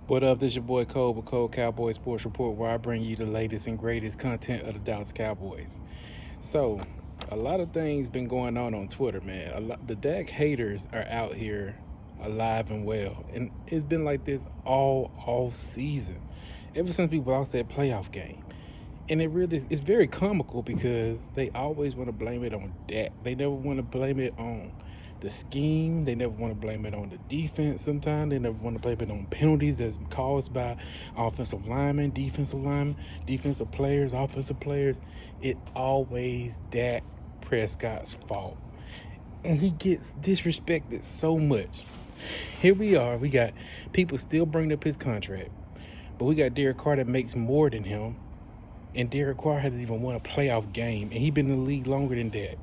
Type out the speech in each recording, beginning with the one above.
What up? This your boy Cole with Cole Cowboy Sports Report, where I bring you the latest and greatest content of the Dallas Cowboys. So, a lot of things been going on Twitter, man. The Dak haters are out here alive and well, and it's been like this all off season, ever since we lost that playoff game. And it's very comical because they always want to blame it on Dak. They never want to blame it on the scheme. They never want to blame it on the defense. Sometimes they never want to blame it on penalties that's caused by defensive players, offensive players. It always Dak Prescott's fault. And he gets disrespected so much. Here we are. We got people still bringing up his contract. But we got Derek Carr that makes more than him. And Derek Carr hasn't even won a playoff game, and he's been in the league longer than that.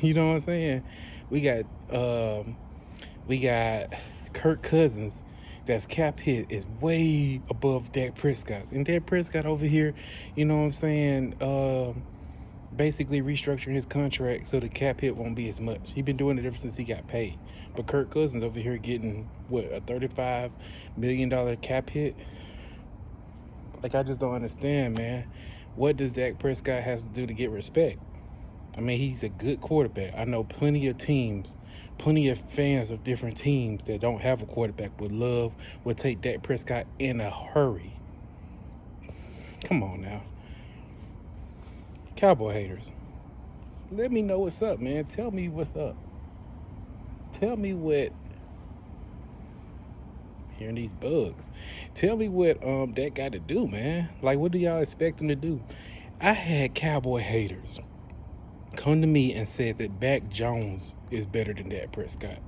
You know what I'm saying? We got Kirk Cousins. That's cap hit is way above Dak Prescott, and Dak Prescott over here, you know what I'm saying? Basically restructuring his contract so the cap hit won't be as much. He's been doing it ever since he got paid. But Kirk Cousins over here getting a $35 million cap hit. Like, I just don't understand, man. What does Dak Prescott has to do to get respect? I mean, he's a good quarterback. I know plenty of teams, plenty of fans of different teams that don't have a quarterback would take Dak Prescott in a hurry. Come on now. Cowboy haters, let me know what's up, man. Tell me what's up. Tell me what hearing these bugs. Tell me what that got to do, man. Like, what do y'all expect him to do? I had Cowboy haters come to me and said that Mac Jones is better than Dak Prescott.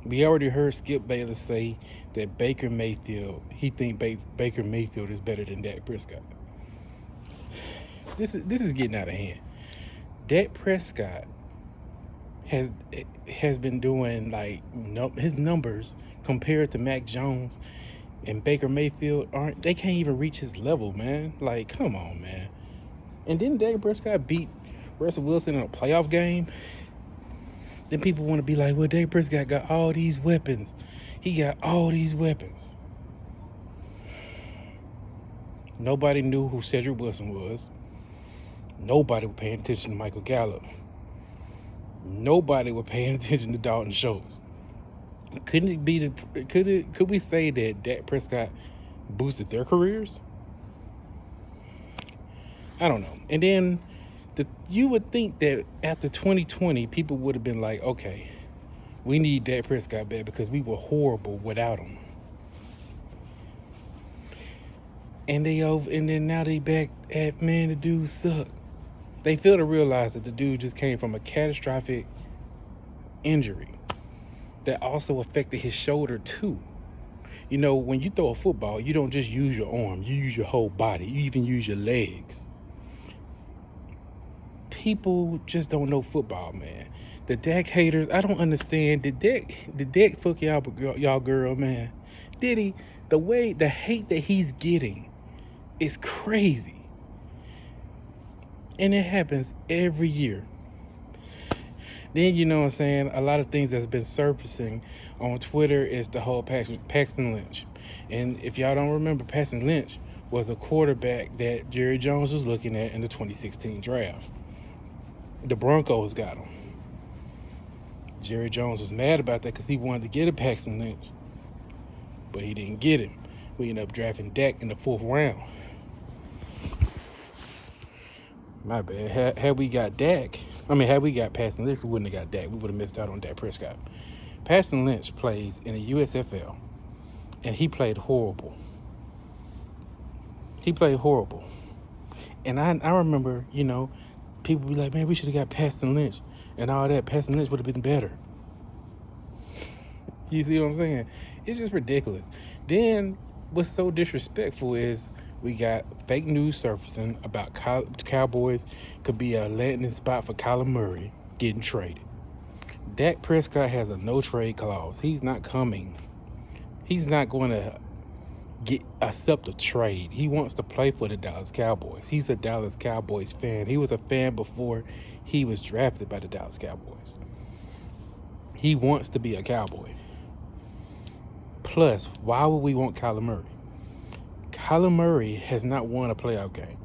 We already heard Skip Bayless say that he think Baker Mayfield is better than Dak Prescott. This is getting out of hand. Dak Prescott has been doing his numbers compared to Mac Jones and Baker Mayfield they can't even reach his level, man. Like, come on, man. And then Dak Prescott beat Russell Wilson in a playoff game. Then people want to be like, well, Dak Prescott got all these weapons. He got all these weapons. Nobody knew who Cedric Wilson was. Nobody was paying attention to Michael Gallup. Nobody was paying attention to Dalton Schultz. Could we say that Dak Prescott boosted their careers? I don't know. And then you would think that after 2020, people would have been like, okay, we need Dak Prescott back because we were horrible without him. And then now they back at, man, the dude sucked. They fail to realize that the dude just came from a catastrophic injury that also affected his shoulder too. You know, when you throw a football, you don't just use your arm, you use your whole body. You even use your legs. People just don't know football, man. The Dak haters, I don't understand. Did Dak fuck y'all girl, man? Did he? The hate that he's getting is crazy. And it happens every year. Then, you know what I'm saying, a lot of things that's been surfacing on Twitter is the whole Paxton Lynch. And if y'all don't remember, Paxton Lynch was a quarterback that Jerry Jones was looking at in the 2016 draft. The Broncos got him. Jerry Jones was mad about that because he wanted to get a Paxton Lynch. But he didn't get him. We ended up drafting Dak in the 4th round. My bad. Had we got Paxton Lynch, we wouldn't have got Dak. We would have missed out on Dak Prescott. Paxton Lynch plays in the USFL, and he played horrible. And I remember, you know, people be like, man, we should have got Paxton Lynch and all that. Paxton Lynch would have been better. You see what I'm saying? It's just ridiculous. Then what's so disrespectful is we got fake news surfacing about Cowboys could be a landing spot for Kyler Murray getting traded. Dak Prescott has a no-trade clause. He's not coming. He's not going to accept a trade. He wants to play for the Dallas Cowboys. He's a Dallas Cowboys fan. He was a fan before he was drafted by the Dallas Cowboys. He wants to be a Cowboy. Plus, why would we want Kyler Murray? Kyler Murray has not won a playoff game.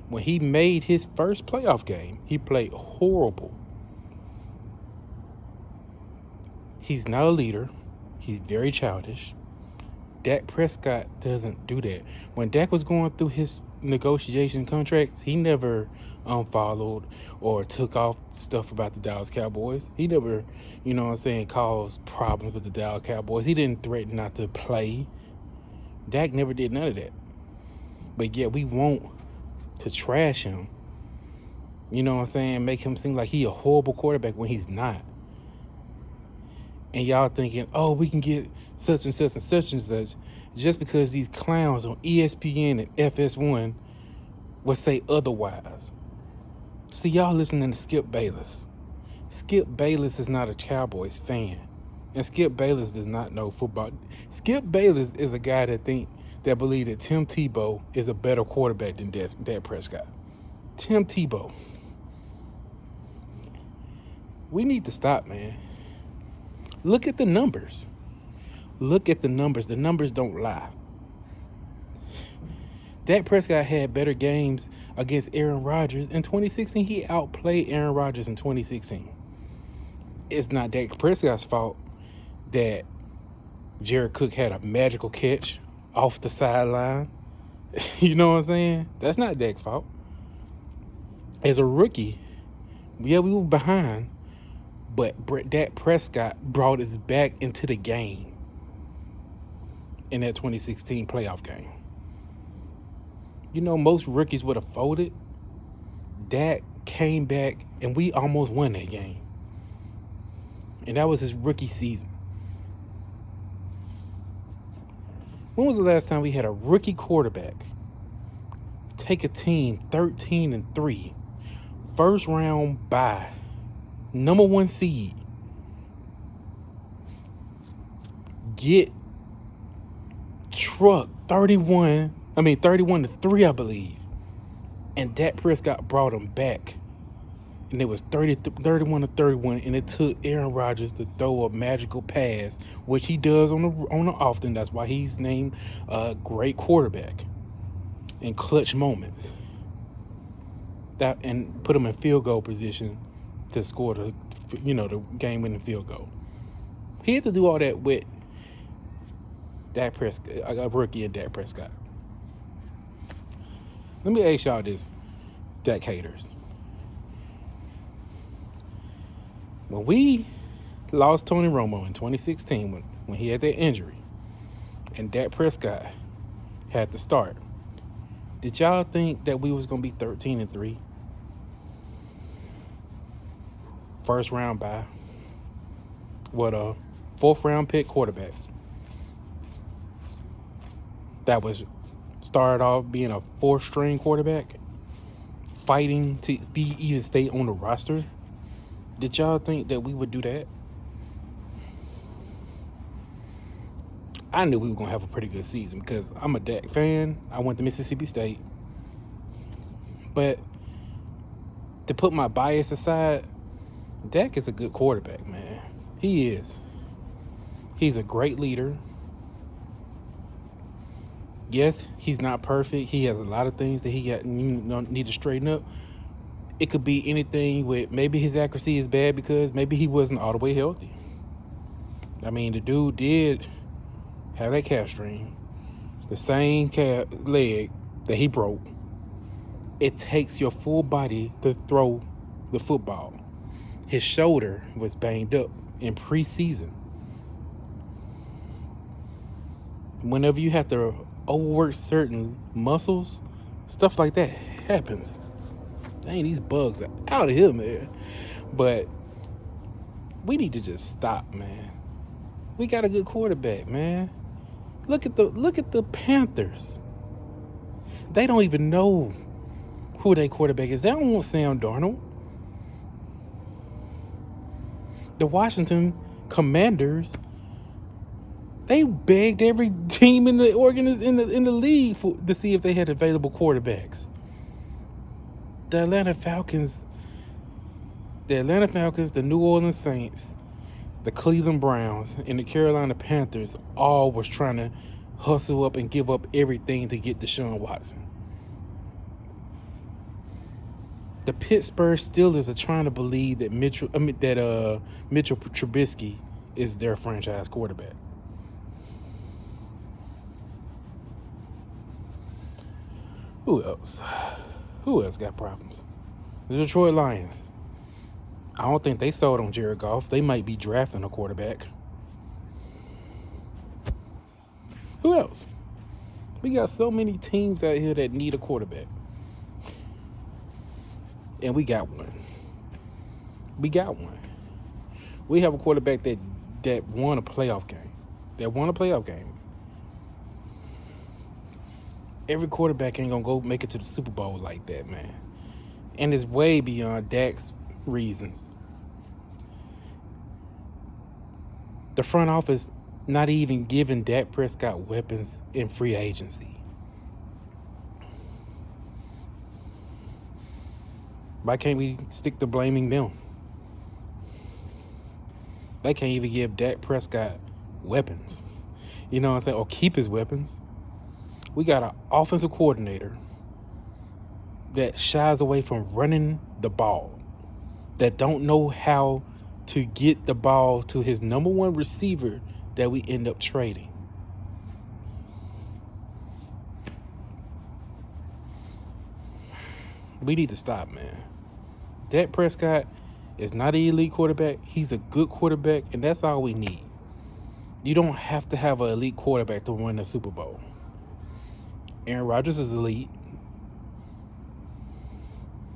When he made his first playoff game, he played horrible. He's not a leader. He's very childish. Dak Prescott doesn't do that. When Dak was going through his negotiation contracts, he never unfollowed or took off stuff about the Dallas Cowboys. He never, caused problems with the Dallas Cowboys. He didn't threaten not to play. Dak never did none of that. But yet we want to trash him. Make him seem like he a horrible quarterback when he's not. And y'all thinking, oh, we can get such and such and such and such just because these clowns on ESPN and FS1 would say otherwise. See, y'all listening to Skip Bayless. Skip Bayless is not a Cowboys fan. And Skip Bayless does not know football. Skip Bayless is a guy that believes that Tim Tebow is a better quarterback than Dak Prescott. Tim Tebow. We need to stop, man. Look at the numbers. Look at the numbers. The numbers don't lie. Dak Prescott had better games against Aaron Rodgers in 2016. He outplayed Aaron Rodgers in 2016. It's not Dak Prescott's fault that Jared Cook had a magical catch off the sideline. You know what I'm saying? That's not Dak's fault. As a rookie, yeah, we were behind, but Dak Prescott brought us back into the game in that 2016 playoff game. Most rookies would have folded. Dak came back, and we almost won that game. And that was his rookie season. When was the last time we had a rookie quarterback take a team 13-3, first round bye, number 1 seed, get trucked 31-3, I believe, and Dak Prescott brought him back, and it was 31-31, and it took Aaron Rodgers to throw a magical pass, which he does on the often. That's why he's named a great quarterback in clutch moments. That and put him in field goal position to score the game-winning field goal. He had to do all that with Dak Prescott, a rookie and Dak Prescott. Let me ask y'all this, Dak haters. When we lost Tony Romo in 2016, when he had that injury, and Dak Prescott had to start, did y'all think that we was going to be 13-3? First round bye. What a 4th round pick quarterback that was started off being a 4th string quarterback, fighting to even stay on the roster. Did y'all think that we would do that? I knew we were going to have a pretty good season because I'm a Dak fan. I went to Mississippi State. But to put my bias aside, Dak is a good quarterback, man. He is. He's a great leader. Yes, he's not perfect. He has a lot of things that he need to straighten up. It could be anything with maybe his accuracy is bad because maybe he wasn't all the way healthy. I mean, the dude did have that calf strain, the same calf leg that he broke. It takes your full body to throw the football. His shoulder was banged up in preseason. Whenever you have to overwork certain muscles, stuff like that happens. Dang, these bugs are out of here, man. But we need to just stop, man. We got a good quarterback, man. Look at the Panthers. They don't even know who their quarterback is. They don't want Sam Darnold. The Washington Commanders, they begged every team in the league to see if they had available quarterbacks. The Atlanta Falcons, the New Orleans Saints, the Cleveland Browns, and the Carolina Panthers all was trying to hustle up and give up everything to get Deshaun Watson. The Pittsburgh Steelers are trying to believe that Mitchell Trubisky is their franchise quarterback. Who else? Who else got problems? The Detroit Lions. I don't think they sold on Jared Goff. They might be drafting a quarterback. Who else? We got so many teams out here that need a quarterback. And we got one. We got one. We have a quarterback that won a playoff game. Every quarterback ain't gonna go make it to the Super Bowl like that, man. And it's way beyond Dak's reasons. The front office not even giving Dak Prescott weapons in free agency. Why can't we stick to blaming them? They can't even give Dak Prescott weapons. You know what I'm saying? Or keep his weapons. We got an offensive coordinator that shies away from running the ball, that don't know how to get the ball to his number one receiver that we end up trading. We need to stop, man. Dak Prescott is not an elite quarterback. He's a good quarterback, and that's all we need. You don't have to have an elite quarterback to win a Super Bowl. Aaron Rodgers is elite.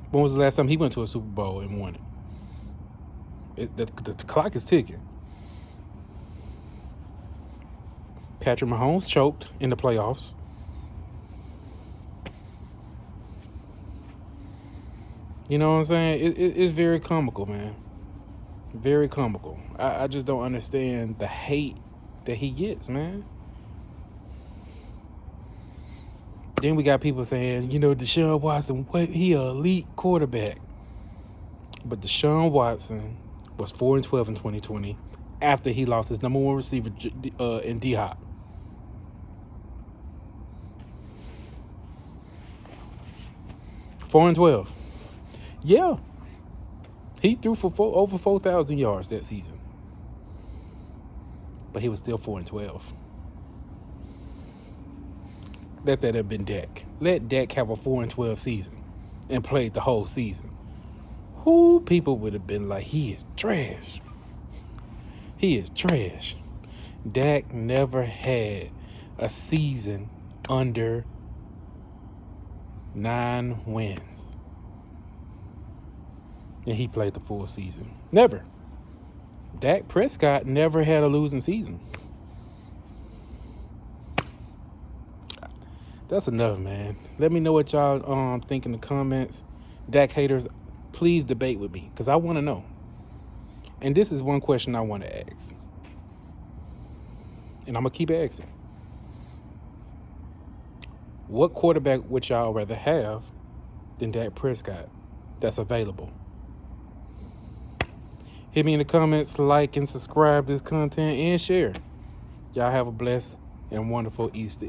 When was the last time he went to a Super Bowl and won it? The clock is ticking. Patrick Mahomes choked in the playoffs. You know what I'm saying? It's very comical, man. Very comical. I just don't understand the hate that he gets, man. Then we got people saying, Deshaun Watson, he an elite quarterback. But Deshaun Watson was 4-12 in 2020 after he lost his number one receiver in D-Hop. Four and 12. Yeah. He threw for over 4,000 yards that season. But he was still 4-12. Let that have been Dak. Let Dak have a 4-12 season and played the whole season. Who people would have been like, he is trash. He is trash. Dak never had a season under 9 wins. And he played the full season. Never. Dak Prescott never had a losing season. That's enough, man. Let me know what y'all think in the comments. Dak haters, please debate with me, because I want to know. And this is one question I want to ask. And I'm going to keep asking. What quarterback would y'all rather have than Dak Prescott that's available? Hit me in the comments, like and subscribe to this content, and share. Y'all have a blessed and wonderful Easter.